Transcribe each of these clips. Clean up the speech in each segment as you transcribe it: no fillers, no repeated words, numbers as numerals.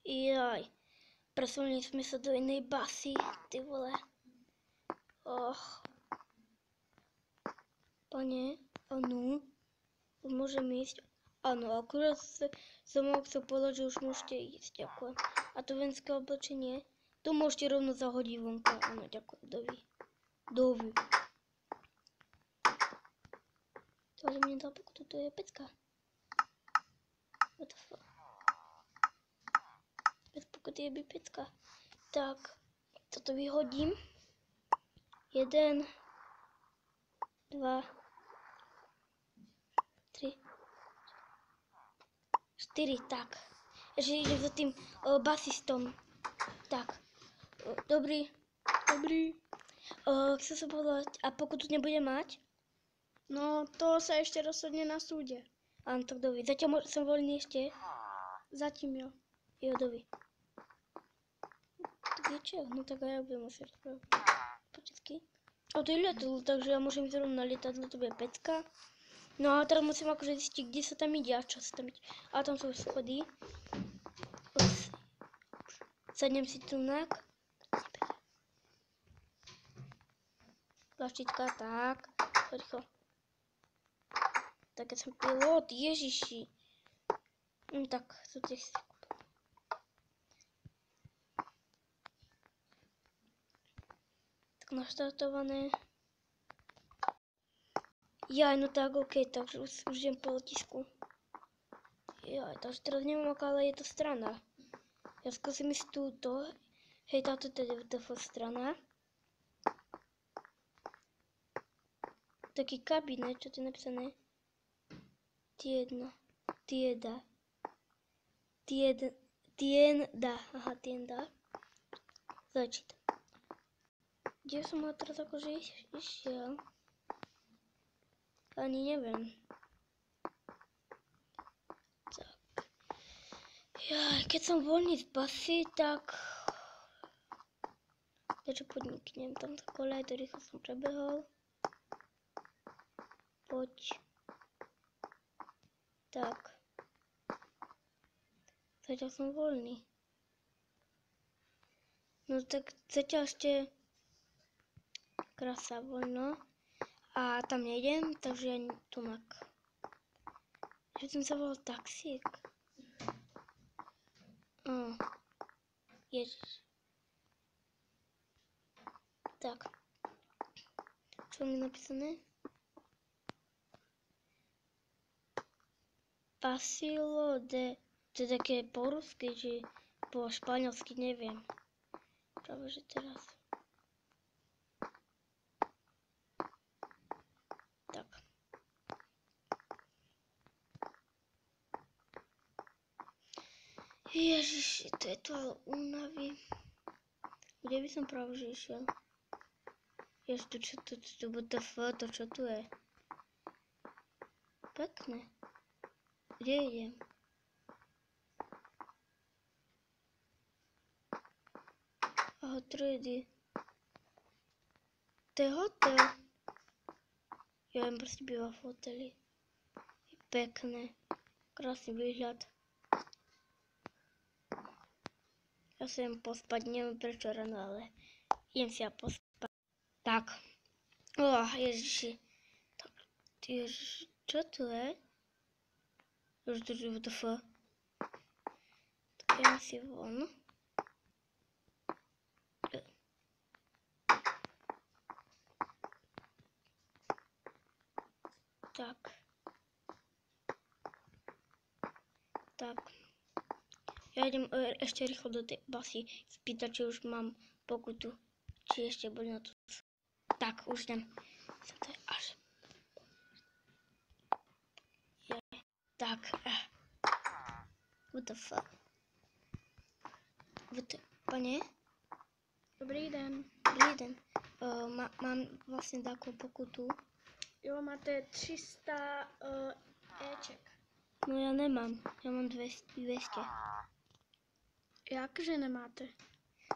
Jaj. Presunuli sme sa do inej basy, ty vole. Pane, áno. Môžem ísť? Áno, akurát som vám chcel povedať, že už môžete ísť, ďakujem. A to venské oblečenie? To môžete rovno zahodiť vonka. Áno, ďakujem, dovi. To, že mne dal pokutu, to je pecka. What the fuck? Bez pokuty je by pecka. Tak, toto vyhodím. 1, 2, 3, 4, tak. Ešte idem za tým basistom. Tak, dobrý. Chcel som povedať, a pokutu nebude mať? No, to sa ešte rozhodne na súde. Áno, tak dovi. Zatiaľ som voľný ešte? Zatím jo. Jo, dovi. Tak je čo? No tak aj ja budem musieť spraviť. Počkej. To je lietadlo, takže ja môžem ísť rovno na lietadlo, to bude pecka. No a teraz musím akože zistiť, kde sa tam ide a čo sa tam ide. A tam sú schody. Sadnem si tu nak. Plaštička, tak. Rýchlo. Tak ja som pilot, ježiši. Tak, tu tých si kúpim. Tak naštartované. Jaj, no tak okej, takže už idem po letisku. Jaj, takže teraz neviem, aká ale je to strana. Ja skúsim ísť túto. Hej, táto je WTF strana. Taký kabinet, čo tu je napísané? Tienda. Aha, tienda. Začítam. Kde som ma teraz akože išiel? Ani neviem. Tak. Jaj, keď som voľný z basy, tak... Takže podniknem tam za kolej, to rýchlo som prebehol. Poď. Tak. Zatiaľ som voľný. No tak zatiaľ ešte krása voľno. A tam nejdem, takže ja tu mak. Že som sa volal taxík. Ježiš. Tak. Čo mi je napísané? Pasilo de... To je také po rusky, či po španielsky, neviem. Práve, že teraz. Tak. Ježiši, to je to ale únavy. Kde by som práve že išiel? Ježiš, to WTF, to čo tu je? Pekné. Kde idem? Aha, triedy. To je hotel. Ja jem proste býva v hoteli. Je pekné. Krásny výhľad. Ja sa idem pospať, neviem prečo ráno, ale idem si ja pospať. Tak. Ježiši. Tak, ježiši, čo tu je? Už to je WTF. Tak idem si von. Tak. Ja idem ešte rýchlo do tej basy spýtať, či už mám pokutu. Či ešte boli na to. Tak, už idem. To je až. Tak. What the fuck? Pane? Dobrý den. Dobrý den. Mám vlastne takú pokutu. Jo, máte 300 éček. No ja nemám. Ja mám 200. Jakže nemáte?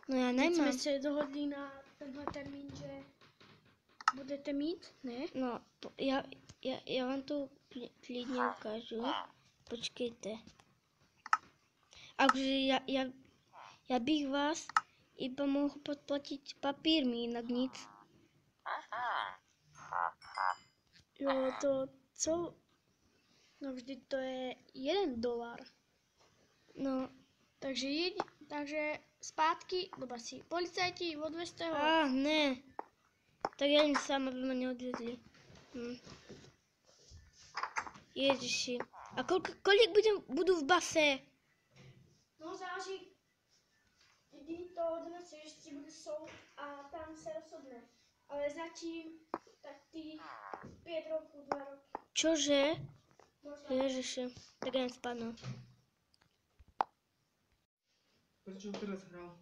No ja Teď nemám. jsme se dohodli na tenhle termín, že budete mít, ne? No, ja vám to klidne ukážu. Počkejte. akože ja bych vás iba mohol podplatiť papírmi, inak nic. Jo, to co? No vždyť to je $1. No, Takže zpátky, doba si. Policajti, odvezte ho. ne. Tak ja im sám, aby ma neodvedli. Ježiši. A kolik budú v base? No záleží, kdy to odnese, že si bude soud a tam se rozhodne. Ale zatím tak ty 5 rokov, 2 roky. Čože? Možno. Ježiši. Tak ja spadnú. Prečo teraz hral?